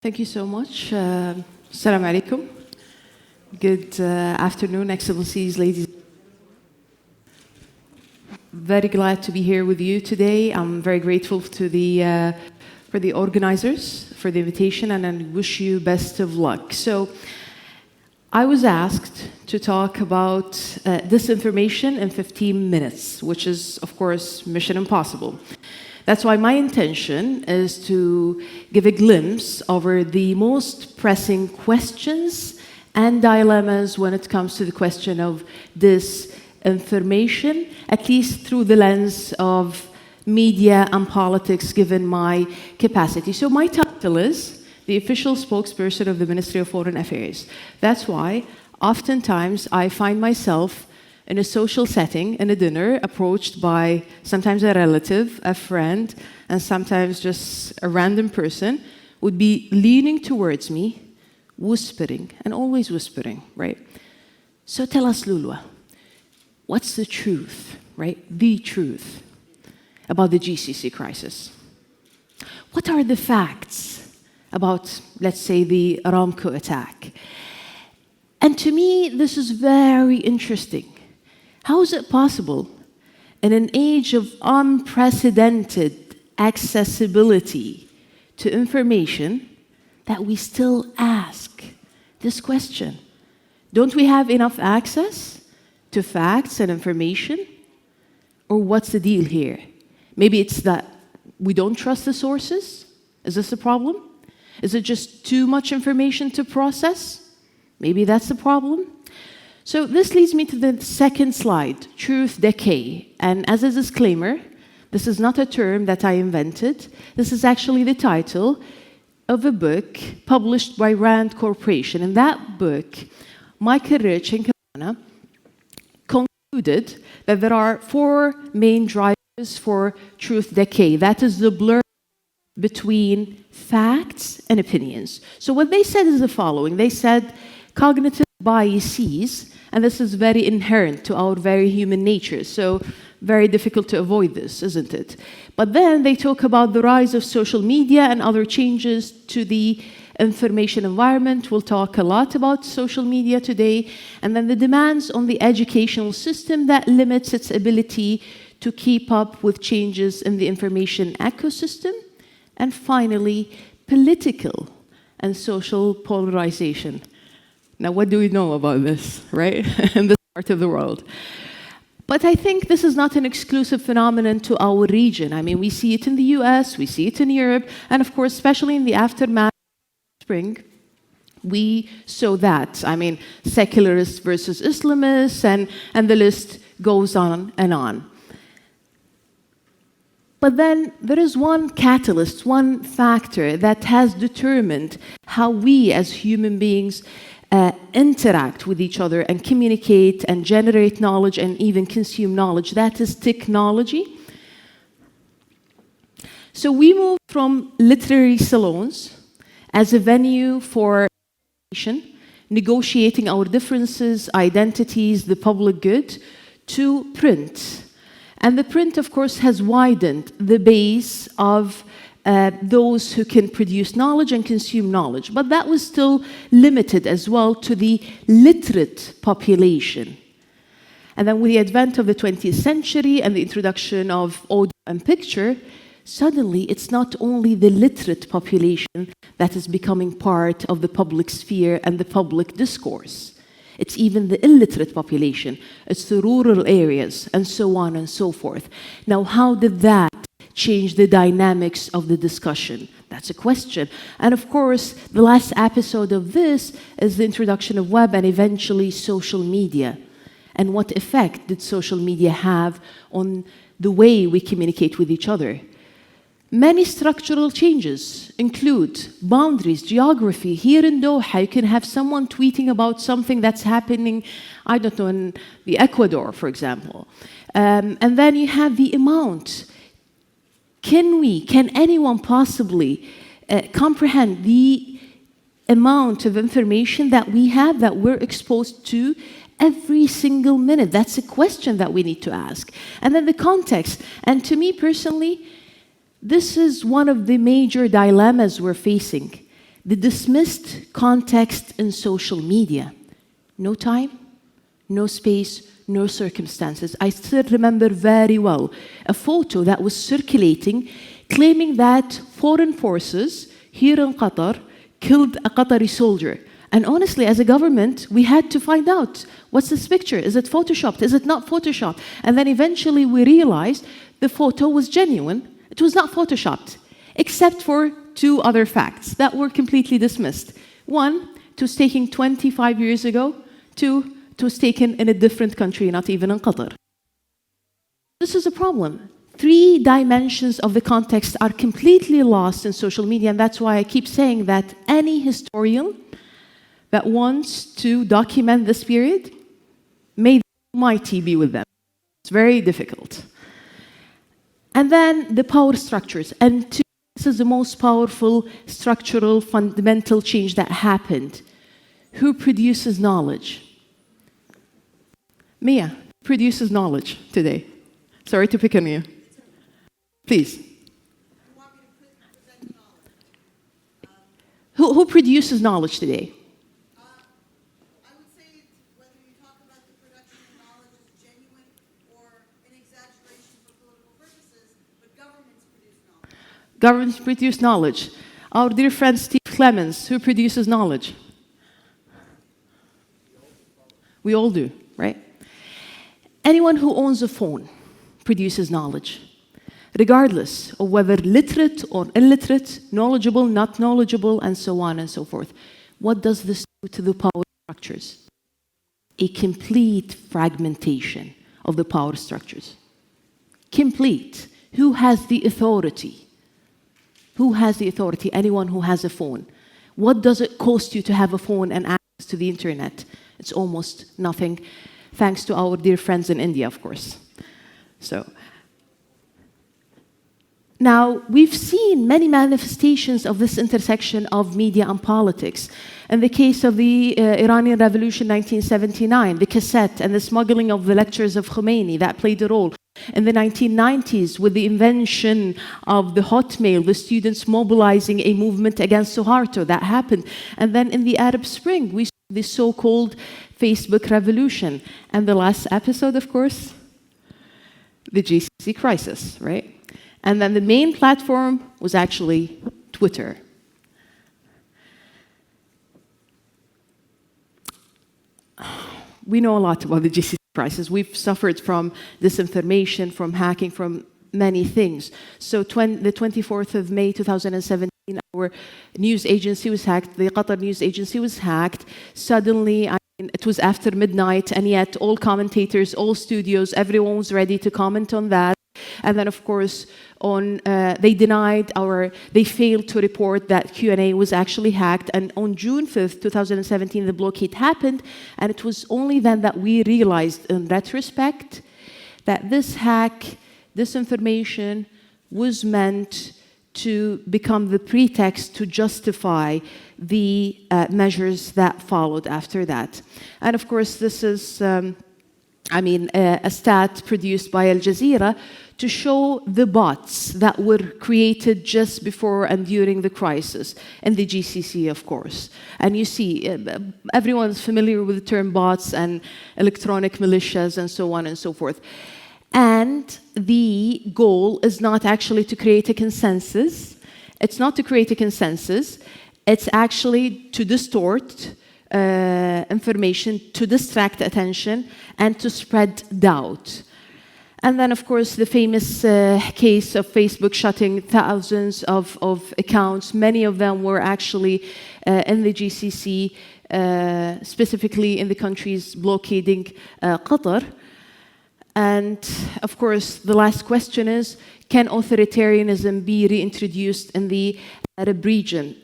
Thank you so much. Assalamu alaikum. Good afternoon, Excellencies, ladies. Very glad to be here with you today. I'm very grateful to for the organizers for the invitation, and I wish you best of luck. So, I was asked to talk about disinformation in 15 minutes, which is, of course, mission impossible. That's why my intention is to give a glimpse over the most pressing questions and dilemmas when it comes to the question of disinformation, at least through the lens of media and politics, given my capacity. So my title is the official spokesperson of the Ministry of Foreign Affairs. That's why oftentimes I find myself in a social setting, in a dinner, approached by sometimes a relative, a friend, and sometimes just a random person, would be leaning towards me, whispering, and always whispering, right? So tell us, Lolwah, what's the truth, right? The truth about the GCC crisis? What are the facts about, let's say, the Aramco attack? And to me, this is very interesting. How is it possible, in an age of unprecedented accessibility to information, that we still ask this question? Don't we have enough access to facts and information? Or what's the deal here? Maybe it's that we don't trust the sources? Is this a problem? Is it just too much information to process? Maybe that's the problem. So this leads me to the second slide, truth decay. And as a disclaimer, this is not a term that I invented. This is actually the title of a book published by Rand Corporation. In that book, Michael Rich and Kavana concluded that there are four main drivers for truth decay. That is the blur between facts and opinions. So what they said is the following. They said cognitive biases, and this is very inherent to our very human nature, so very difficult to avoid this, isn't it? But then they talk about the rise of social media and other changes to the information environment. We'll talk a lot about social media today. And then the demands on the educational system that limits its ability to keep up with changes in the information ecosystem. And finally, political and social polarization. Now, what do we know about this, right, in this part of the world? But I think this is not an exclusive phenomenon to our region. I mean, we see it in the US, we see it in Europe, and of course, especially in the aftermath of spring, we saw that. I mean, secularists versus Islamists, and the list goes on and on. But then there is one catalyst, one factor that has determined how we as human beings interact with each other and communicate and generate knowledge and even consume knowledge. That is technology. So we moved from literary salons as a venue for negotiating our differences, identities, the public good, to print. And the print, of course, has widened the base of those who can produce knowledge and consume knowledge. But that was still limited as well to the literate population. And then with the advent of the 20th century and the introduction of audio and picture, suddenly it's not only the literate population that is becoming part of the public sphere and the public discourse. It's even the illiterate population. It's the rural areas, and so on and so forth. Now, how did that change the dynamics of the discussion? That's a question. And of course, the last episode of this is the introduction of web and eventually social media. And what effect did social media have on the way we communicate with each other? Many structural changes include boundaries, geography. Here in Doha, you can have someone tweeting about something that's happening, I don't know, in the Ecuador, for example. And then you have the amount. Can anyone possibly comprehend the amount of information that we have, that we're exposed to every single minute? That's a question that we need to ask. And then the context. And to me personally, this is one of the major dilemmas we're facing. the dismissed context in social media. No time, no space, no circumstances. I still remember very well a photo that was circulating claiming that foreign forces here in Qatar killed a Qatari soldier. And honestly, as a government, we had to find out, what's this picture? Is it photoshopped? Is it not photoshopped? And then eventually we realized the photo was genuine. It was not photoshopped, except for two other facts that were completely dismissed. One, it was taken 25 years ago. Two, it was taken in a different country, not even in Qatar. This is a problem. Three dimensions of the context are completely lost in social media, and that's why I keep saying that any historian that wants to document this period, may the Almighty be with them. It's very difficult. And then the power structures. And this is the most powerful structural fundamental change that happened. Who produces knowledge? Mia produces knowledge today. Sorry to pick on you. Please. Who produces knowledge today? I would say whether you talk about the production of knowledge is genuine or an exaggeration for political purposes, but governments produce knowledge. Governments produce knowledge. Our dear friend Steve Clemens, who produces knowledge? We all do, right? Anyone who owns a phone produces knowledge, regardless of whether literate or illiterate, knowledgeable, not knowledgeable, and so on and so forth. What does this do to the power structures? A complete fragmentation of the power structures. Complete. Who has the authority? Who has the authority? Anyone who has a phone. What does it cost you to have a phone and access to the internet? It's almost nothing, thanks to our dear friends in India, of course. So, now, we've seen many manifestations of this intersection of media and politics. In the case of the Iranian Revolution 1979, the cassette and the smuggling of the lectures of Khomeini, that played a role. In the 1990s, with the invention of the Hotmail, the students mobilizing a movement against Suharto, that happened. And then in the Arab Spring, we saw the so-called Facebook revolution. And the last episode, of course, the GCC crisis, right? And then the main platform was actually Twitter. We know a lot about the GCC crisis. We've suffered from disinformation, from hacking, from many things. So the 24th of May 2017, our news agency was hacked. The Qatar news agency was hacked. Suddenly, it was after midnight, and yet all commentators, all studios, everyone was ready to comment on that. And then, of course, they failed to report that Q&A was actually hacked. And on June 5th, 2017, the blockade happened. And it was only then that we realized, in retrospect, that this hack, this information, was meant to become the pretext to justify the measures that followed after that. And of course, this is, a stat produced by Al Jazeera to show the bots that were created just before and during the crisis, and the GCC, of course. And you see, everyone's familiar with the term bots and electronic militias and so on and so forth. And the goal is not actually to create a consensus. It's not to create a consensus. It's actually to distort information, to distract attention, and to spread doubt. And then, of course, the famous case of Facebook shutting thousands of accounts. Many of them were actually in the GCC, specifically in the countries blockading Qatar. And, of course, the last question is, can authoritarianism be reintroduced in the Arab region?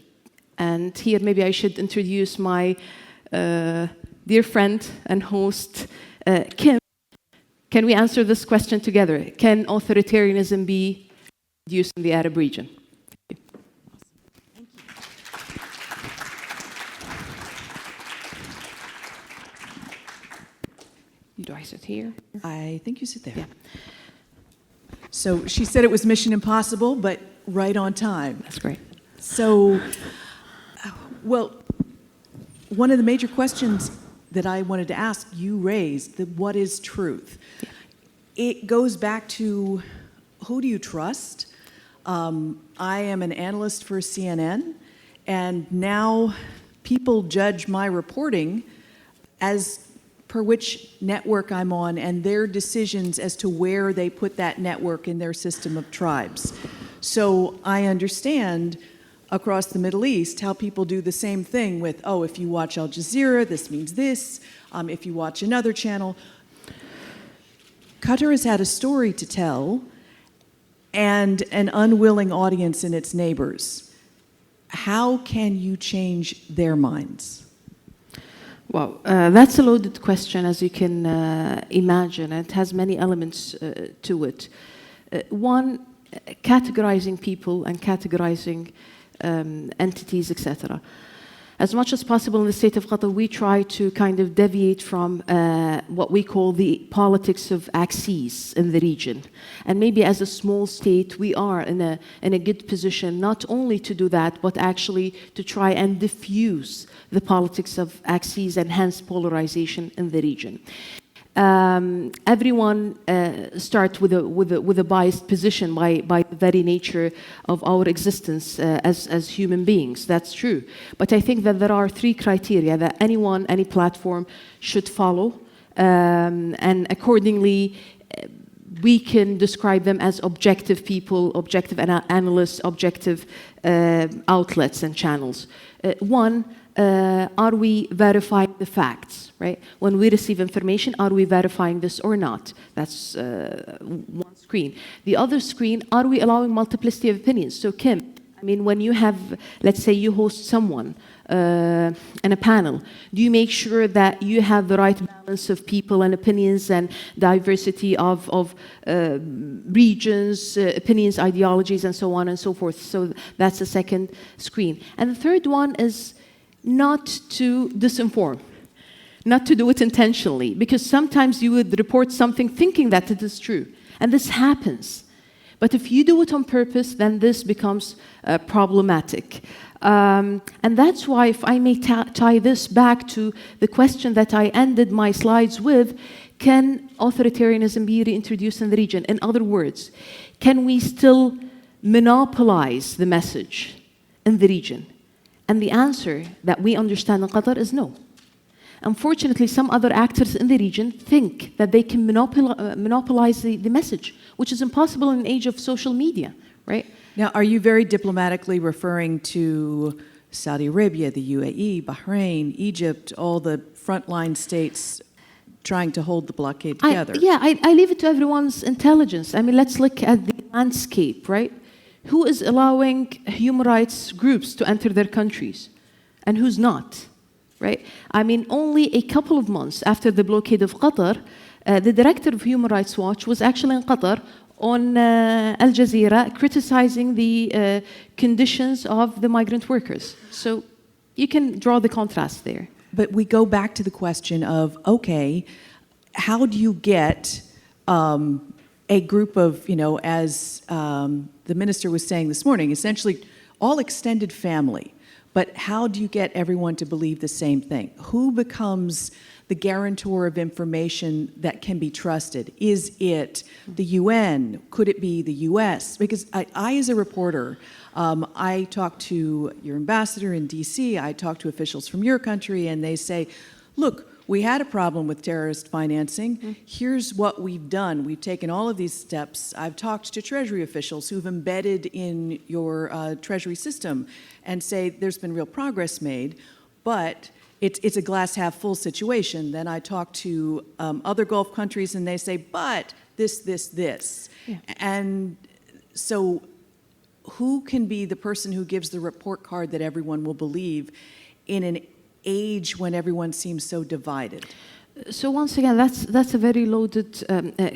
And here, maybe I should introduce my dear friend and host, Kim. Can we answer this question together? Can authoritarianism be introduced in the Arab region? Thank you. Do I sit here? I think you sit there. Yeah. So she said it was mission impossible, but right on time. That's great. So Well, one of the major questions that I wanted to ask you raised, what is truth? It goes back to who do you trust? I am an analyst for CNN, and now people judge my reporting as per which network I'm on and their decisions as to where they put that network in their system of tribes. So I understand across the Middle East how people do the same thing with, oh, if you watch Al Jazeera, this means this. If you watch another channel. Qatar has had a story to tell and an unwilling audience in its neighbors. How can you change their minds? Well, that's a loaded question, as you can imagine. It has many elements to it. One, categorizing people and categorizing entities, etc. As much as possible in the state of Qatar, we try to kind of deviate from what we call the politics of axes in the region. And maybe as a small state, we are in a good position not only to do that, but actually to try and diffuse the politics of axes and hence polarization in the region. Everyone starts with a biased position by the very nature of our existence as human beings. That's true. But I think that there are three criteria that any platform should follow, and accordingly, we can describe them as objective people, objective analysts, objective outlets and channels. One, are we verifying the facts, right? When we receive information, are we verifying this or not? That's one screen. The other screen, are we allowing multiplicity of opinions? So Kim, I mean, when you have, let's say you host someone in a panel, do you make sure that you have the right balance of people and opinions and diversity of regions, opinions, ideologies, and so on and so forth? So that's the second screen. And the third one is not to disinform, not to do it intentionally, because sometimes you would report something thinking that it is true, and this happens. But if you do it on purpose, then this becomes problematic. And that's why, if I may tie this back to the question that I ended my slides with, can authoritarianism be reintroduced in the region? In other words, can we still monopolize the message in the region? And the answer that we understand in Qatar is no. Unfortunately, some other actors in the region think that they can monopolize the message, which is impossible in an age of social media, right? Now, are you very diplomatically referring to Saudi Arabia, the UAE, Bahrain, Egypt, all the frontline states trying to hold the blockade together? I leave it to everyone's intelligence. I mean, let's look at the landscape, right? Who is allowing human rights groups to enter their countries and who's not, right? I mean, only a couple of months after the blockade of Qatar, the director of Human Rights Watch was actually in Qatar on Al Jazeera criticizing the conditions of the migrant workers. So you can draw the contrast there. But we go back to the question of, okay, how do you get a group of, as the minister was saying this morning, essentially all extended family. But how do you get everyone to believe the same thing? Who becomes the guarantor of information that can be trusted? Is it the UN? Could it be the US? Because I as a reporter, I talk to your ambassador in DC, I talk to officials from your country, and they say, look, we had a problem with terrorist financing. Here's what we've done. We've taken all of these steps. I've talked to Treasury officials who've embedded in your Treasury system and say there's been real progress made, but it's a glass half full situation. Then I talk to other Gulf countries and they say, but this. Yeah. And so who can be the person who gives the report card that everyone will believe in an age when everyone seems so divided? So once again, that's a very loaded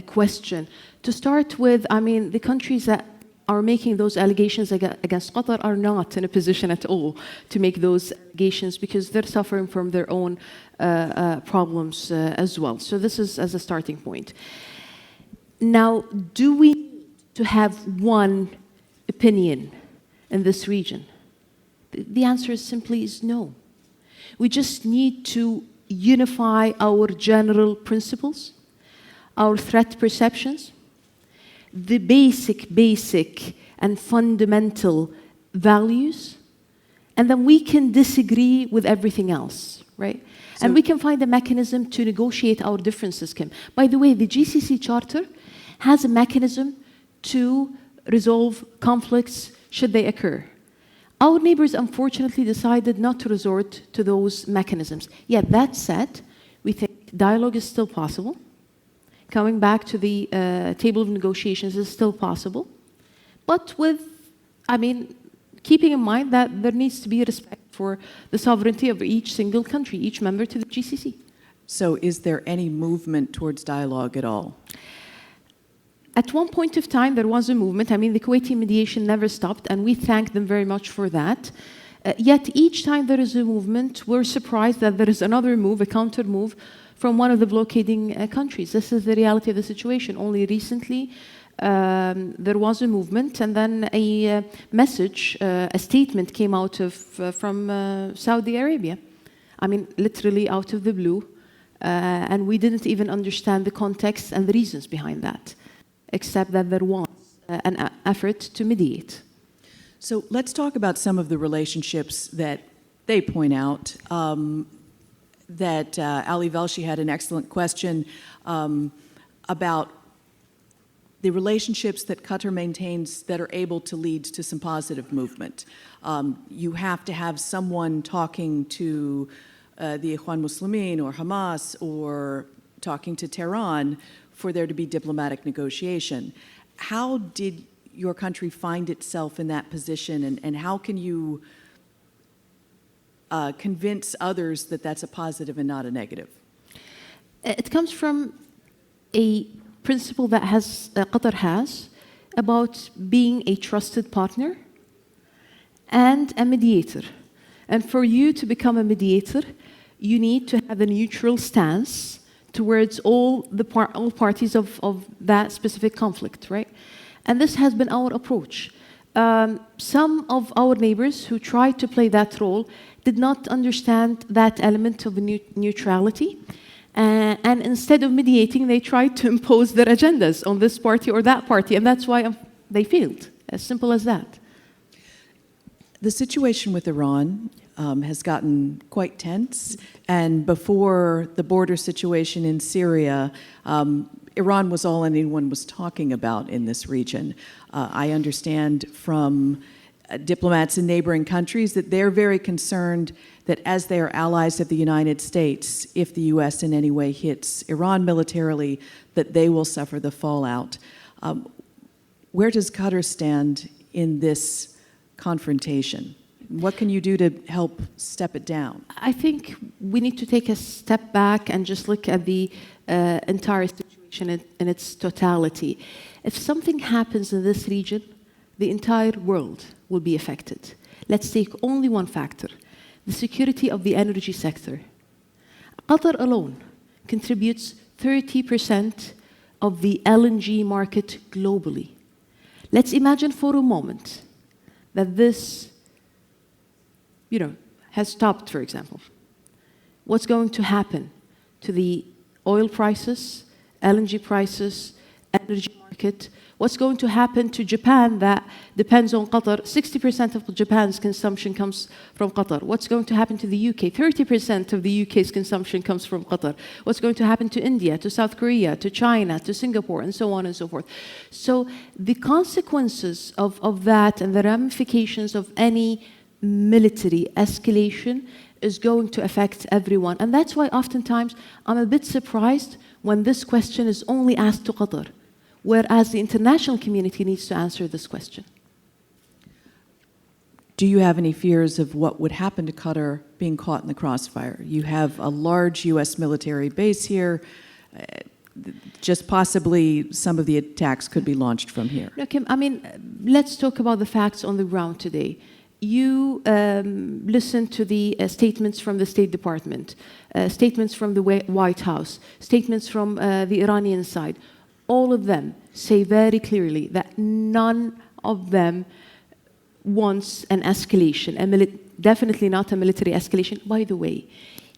question. To start with, I mean, the countries that are making those allegations against Qatar are not in a position at all to make those allegations because they're suffering from their own problems as well. So this is as a starting point. Now, do we need to have one opinion in this region? the answer is simply is no. We just need to unify our general principles, our threat perceptions, the basic and fundamental values, and then we can disagree with everything else, right? And we can find a mechanism to negotiate our differences, Kim. By the way, the GCC Charter has a mechanism to resolve conflicts should they occur. Our neighbors, unfortunately, decided not to resort to those mechanisms. Yet, that said, we think dialogue is still possible. Coming back to the table of negotiations is still possible. But with, keeping in mind that there needs to be respect for the sovereignty of each single country, each member to the GCC. So is there any movement towards dialogue at all? At one point of time, there was a movement. The Kuwaiti mediation never stopped, and we thank them very much for that. Yet each time there is a movement, we're surprised that there is another move, a counter move, from one of the blockading countries. This is the reality of the situation. Only recently, there was a movement, and then a message, a statement came out from Saudi Arabia. Literally out of the blue, and we didn't even understand the context and the reasons behind that, except that there was an effort to mediate. So let's talk about some of the relationships that they point out. Ali Velshi had an excellent question about the relationships that Qatar maintains that are able to lead to some positive movement. You have to have someone talking to the Ikhwan Muslimin or Hamas or talking to Tehran for there to be diplomatic negotiation. How did your country find itself in that position, and how can you convince others that that's a positive and not a negative? It comes from a principle that Qatar has about being a trusted partner and a mediator. And for you to become a mediator, you need to have a neutral stance towards all parties of that specific conflict, right? And this has been our approach. Some of our neighbors who tried to play that role did not understand that element of neutrality. And instead of mediating, they tried to impose their agendas on this party or that party, and that's why they failed. As simple as that. The situation with Iran has gotten quite tense, and before the border situation in Syria, Iran was all anyone was talking about in this region. I understand from diplomats in neighboring countries that they're very concerned that as they are allies of the United States, if the U.S. in any way hits Iran militarily, that they will suffer the fallout. Where does Qatar stand in this confrontation? What can you do to help step it down? I think we need to take a step back and just look at the entire situation in its totality. If something happens in this region, the entire world will be affected. Let's take only one factor, the security of the energy sector. Qatar alone contributes 30% of the LNG market globally. Let's imagine for a moment that this has stopped, for example. What's going to happen to the oil prices, LNG prices, energy market? What's going to happen to Japan that depends on Qatar? 60% of Japan's consumption comes from Qatar. What's going to happen to the UK? 30% of the UK's consumption comes from Qatar. What's going to happen to India, to South Korea, to China, to Singapore, and so on and so forth? So the consequences of that and the ramifications of any military escalation is going to affect everyone. And that's why oftentimes I'm a bit surprised when this question is only asked to Qatar, whereas the international community needs to answer this question. Do you have any fears of what would happen to Qatar being caught in the crossfire? You have a large U.S. military base here. Just possibly some of the attacks could be launched from here. Look, let's talk about the facts on the ground today. You listen to the statements from the State Department, statements from the White House, statements from the Iranian side. All of them say very clearly that none of them wants an escalation, definitely not a military escalation. By the way,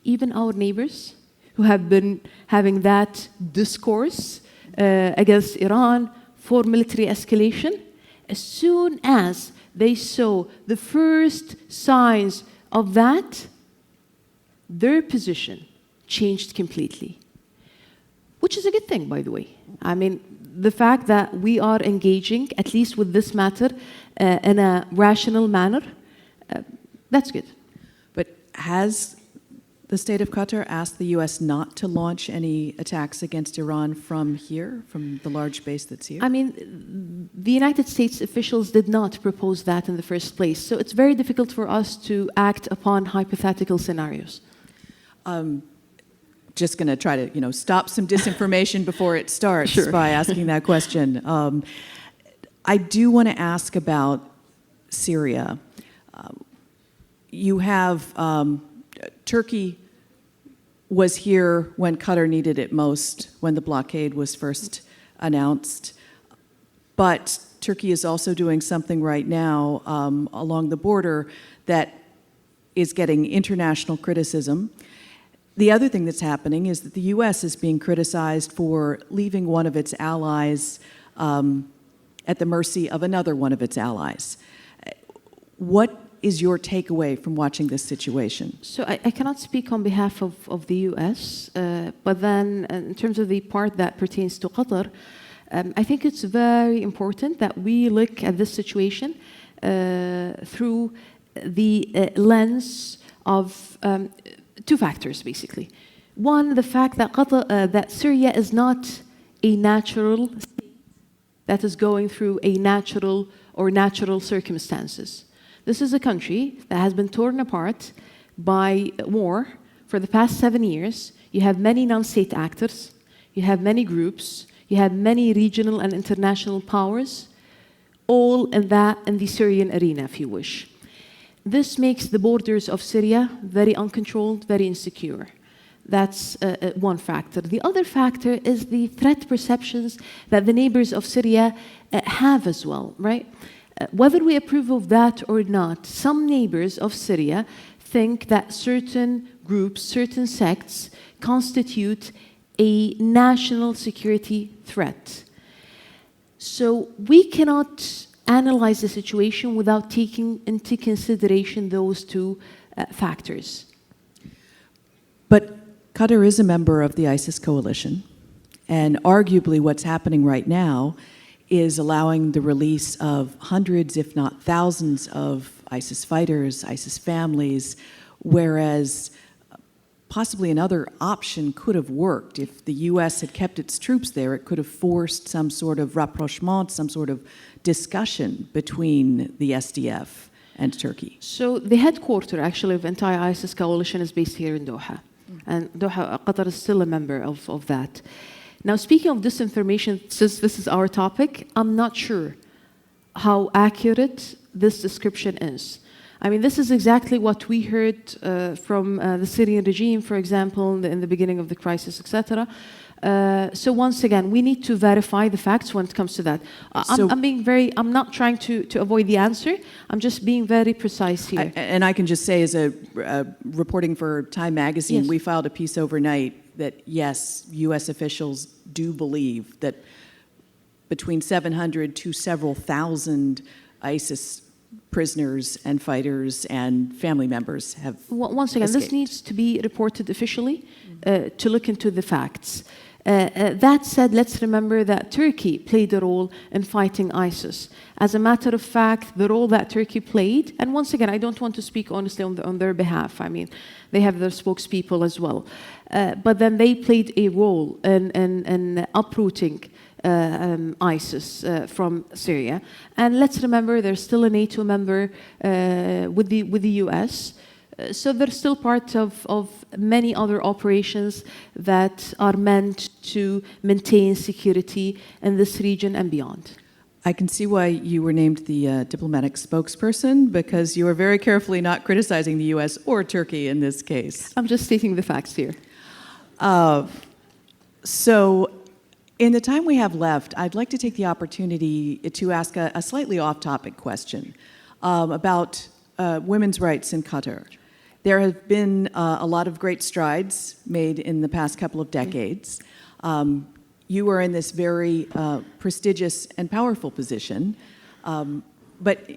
even our neighbors who have been having that discourse against Iran for military escalation, as soon as they saw the first signs of that, their position changed completely. Which is a good thing, by the way. I mean, the fact that we are engaging, at least with this matter, in a rational manner, that's good. But has the state of Qatar asked the U.S. not to launch any attacks against Iran from here, from the large base that's here? I mean, the United States officials did not propose that in the first place, so it's very difficult for us to act upon hypothetical scenarios. Just going to try to, stop some disinformation before it starts by asking that question. I do want to ask about Syria. You have Turkey was here when Qatar needed it most, when the blockade was first announced. But Turkey is also doing something right now along the border that is getting international criticism. The other thing that's happening is that the U.S. is being criticized for leaving one of its allies at the mercy of another one of its allies. What is your takeaway from watching this situation? So I cannot speak on behalf of the U.S., but then in terms of the part that pertains to Qatar, I think it's very important that we look at this situation through the lens of two factors, basically. One, the fact that that Syria is not a natural state that is going through a natural circumstances. This is a country that has been torn apart by war for the past 7 years. You have many non-state actors, you have many groups, you have many regional and international powers, all in the Syrian arena, if you wish. This makes the borders of Syria very uncontrolled, very insecure. That's one factor. The other factor is the threat perceptions that the neighbors of Syria have as well, right? Whether we approve of that or not, some neighbors of Syria think that certain groups, certain sects, constitute a national security threat. So we cannot analyze the situation without taking into consideration those two factors. But Qatar is a member of the ISIS coalition, and arguably what's happening right now is allowing the release of hundreds, if not thousands, of ISIS fighters, ISIS families, whereas possibly another option could have worked. If the U.S. had kept its troops there, it could have forced some sort of rapprochement, some sort of discussion between the SDF and Turkey. So the headquarters, actually, of anti-ISIS coalition is based here in Doha. And Doha, Qatar is still a member of that. Now, speaking of disinformation, since this is our topic, I'm not sure how accurate this description is. I mean, this is exactly what we heard from the Syrian regime, for example, in the beginning of the crisis, etc. So once again, we need to verify the facts when it comes to that. I'm not trying to avoid the answer. I'm just being very precise here. And I can just say, as a reporting for Time Magazine, we filed a piece overnight that, yes, U.S. officials do believe that between 700 to several thousand ISIS prisoners and fighters and family members have Once again, escaped. This needs to be reported officially to look into the facts. That said, let's remember that Turkey played a role in fighting ISIS. As a matter of fact, the role that Turkey played, and once again, I don't want to speak honestly on their behalf. I mean, they have their spokespeople as well. But then they played a role in uprooting ISIS from Syria. And let's remember, they're still a NATO member with the US. So they're still part of many other operations that are meant to maintain security in this region and beyond. I can see why you were named the diplomatic spokesperson, because you are very carefully not criticizing the U.S. or Turkey in this case. I'm just stating the facts here. So in the time we have left, I'd like to take the opportunity to ask a slightly off-topic question about women's rights in Qatar. There have been a lot of great strides made in the past couple of decades. You are in this very prestigious and powerful position, but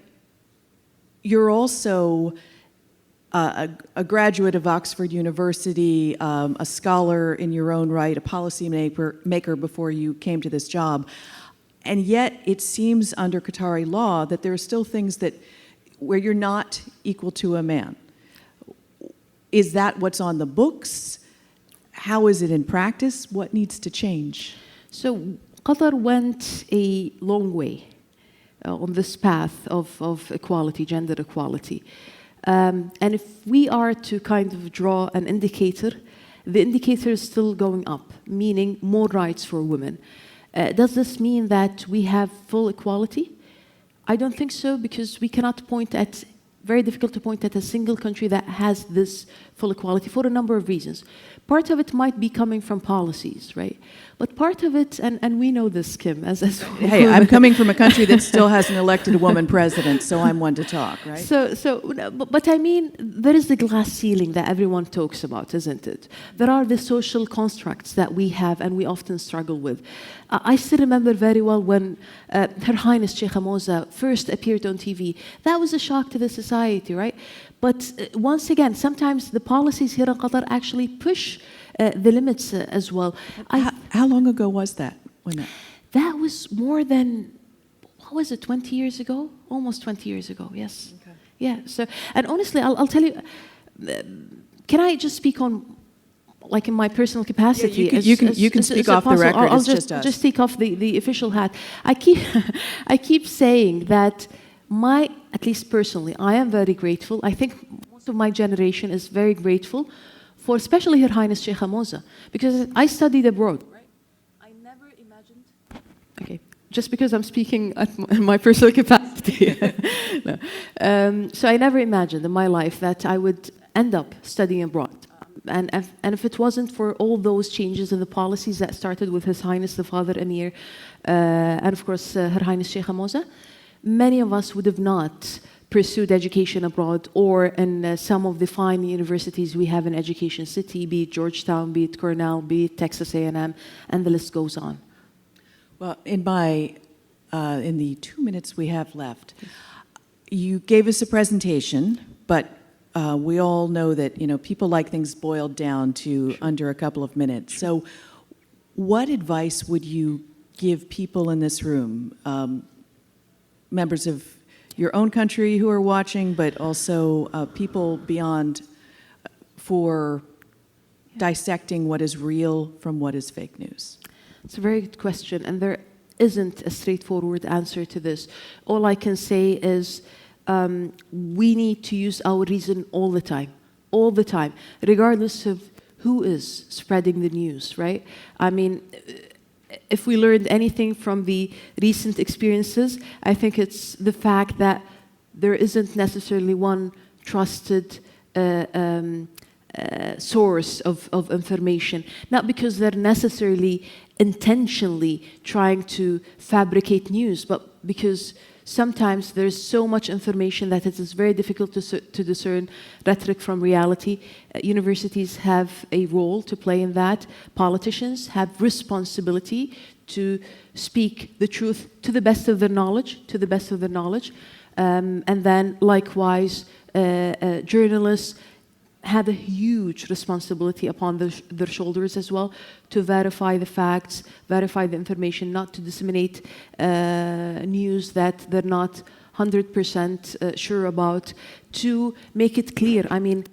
you're also a graduate of Oxford University, a scholar in your own right, a policy maker before you came to this job. And yet it seems under Qatari law that there are still things where you're not equal to a man. Is that what's on the books? How is it in practice? What needs to change? So Qatar went a long way on this path of equality, gender equality. And if we are to kind of draw an indicator, the indicator is still going up, meaning more rights for women. Does this mean that we have full equality? I don't think so, because we cannot point at, very difficult to point at a single country that has this full equality for a number of reasons. Part of it might be coming from policies, right? But part of it, and we know this, Kim, as hey, I'm coming from a country that still hasn't elected a woman president, so I'm one to talk, right? But I mean, there is the glass ceiling that everyone talks about, isn't it? There are the social constructs that we have and we often struggle with. I still remember very well when Her Highness Sheikh Moza first appeared on TV. That was a shock to the society, right? But once again, sometimes the policies here in Qatar actually push the limits as well. How long ago was that? That was more than, what was it, 20 years ago? Almost 20 years ago, yes. Okay. Yeah, so, and honestly, I'll tell you, can I just speak on, like in my personal capacity? Yeah, you can speak off the record, I'll it's just us. just take off the official hat. I keep saying that at least personally, I am very grateful. I think most of my generation is very grateful for especially Her Highness Sheikh Moza, because I studied abroad. Right? I never imagined. Okay, just because I'm speaking in my personal capacity. No. So I never imagined in my life that I would end up studying abroad. And if it wasn't for all those changes in the policies that started with His Highness the Father Emir, and of course Her Highness Sheikh Moza, many of us would have not pursued education abroad or in some of the fine universities we have in Education City, be it Georgetown, be it Cornell, be it Texas A&M, and the list goes on. Well, in the 2 minutes we have left, you gave us a presentation, but we all know that people like things boiled down to under a couple of minutes. So what advice would you give people in this room, members of your own country who are watching, but also people beyond, for dissecting what is real from what is fake news? It's a very good question, and there isn't a straightforward answer to this. All I can say is we need to use our reason all the time, regardless of who is spreading the news, right? I mean, if we learned anything from the recent experiences, I think it's the fact that there isn't necessarily one trusted source of information, not because they're necessarily intentionally trying to fabricate news, but because sometimes there's so much information that it is very difficult to discern rhetoric from reality. Universities have a role to play in that. Politicians have responsibility to speak the truth to the best of their knowledge, and then likewise, journalists have a huge responsibility upon their shoulders as well to verify the facts, verify the information, not to disseminate news that they're not 100% sure about, to make it clear. I mean,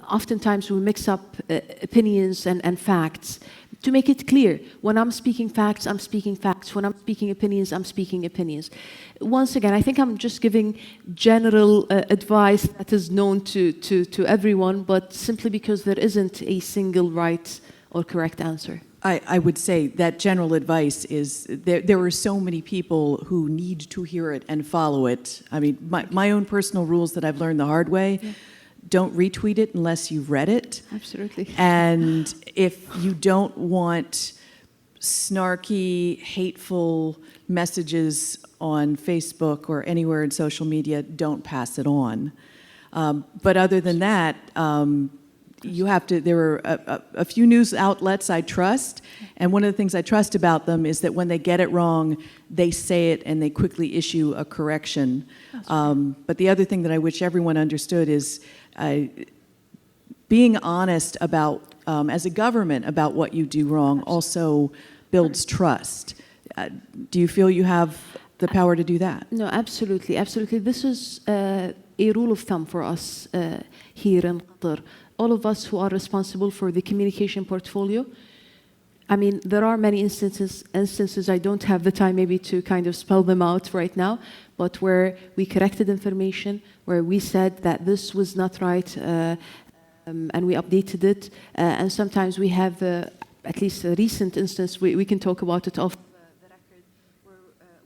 oftentimes we mix up opinions and facts. To make it clear, when I'm speaking facts, I'm speaking facts. When I'm speaking opinions, I'm speaking opinions. Once again, I think I'm just giving general advice that is known to everyone, but simply because there isn't a single right or correct answer. I would say that general advice is there are so many people who need to hear it and follow it. I mean, my own personal rules that I've learned the hard way. Yeah. Don't retweet it unless you've read it. Absolutely. And if you don't want snarky, hateful messages on Facebook or anywhere in social media, don't pass it on. But other than that, you have to, there are a few news outlets I trust, and one of the things I trust about them is that when they get it wrong, they say it and they quickly issue a correction. But the other thing that I wish everyone understood is being honest about, as a government, about what you do wrong also builds trust. Do you feel you have the power to do that? No, absolutely, absolutely. This is a rule of thumb for us here in Qatar. All of us who are responsible for the communication portfolio. I mean, there are many instances, I don't have the time maybe to kind of spell them out right now, but where we corrected information, where we said that this was not right, and we updated it. And sometimes we have, at least a recent instance, we can talk about it off the record, where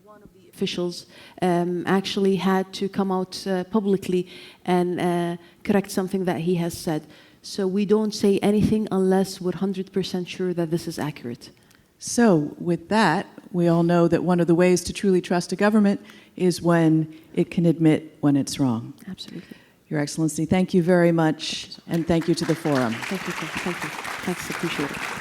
one of the officials actually had to come out publicly and correct something that he has said. So we don't say anything unless we're 100% sure that this is accurate. So with that, we all know that one of the ways to truly trust a government is when it can admit when it's wrong. Absolutely. Your Excellency, thank you very much, and thank you to the forum. Thank you. Thanks, appreciate it.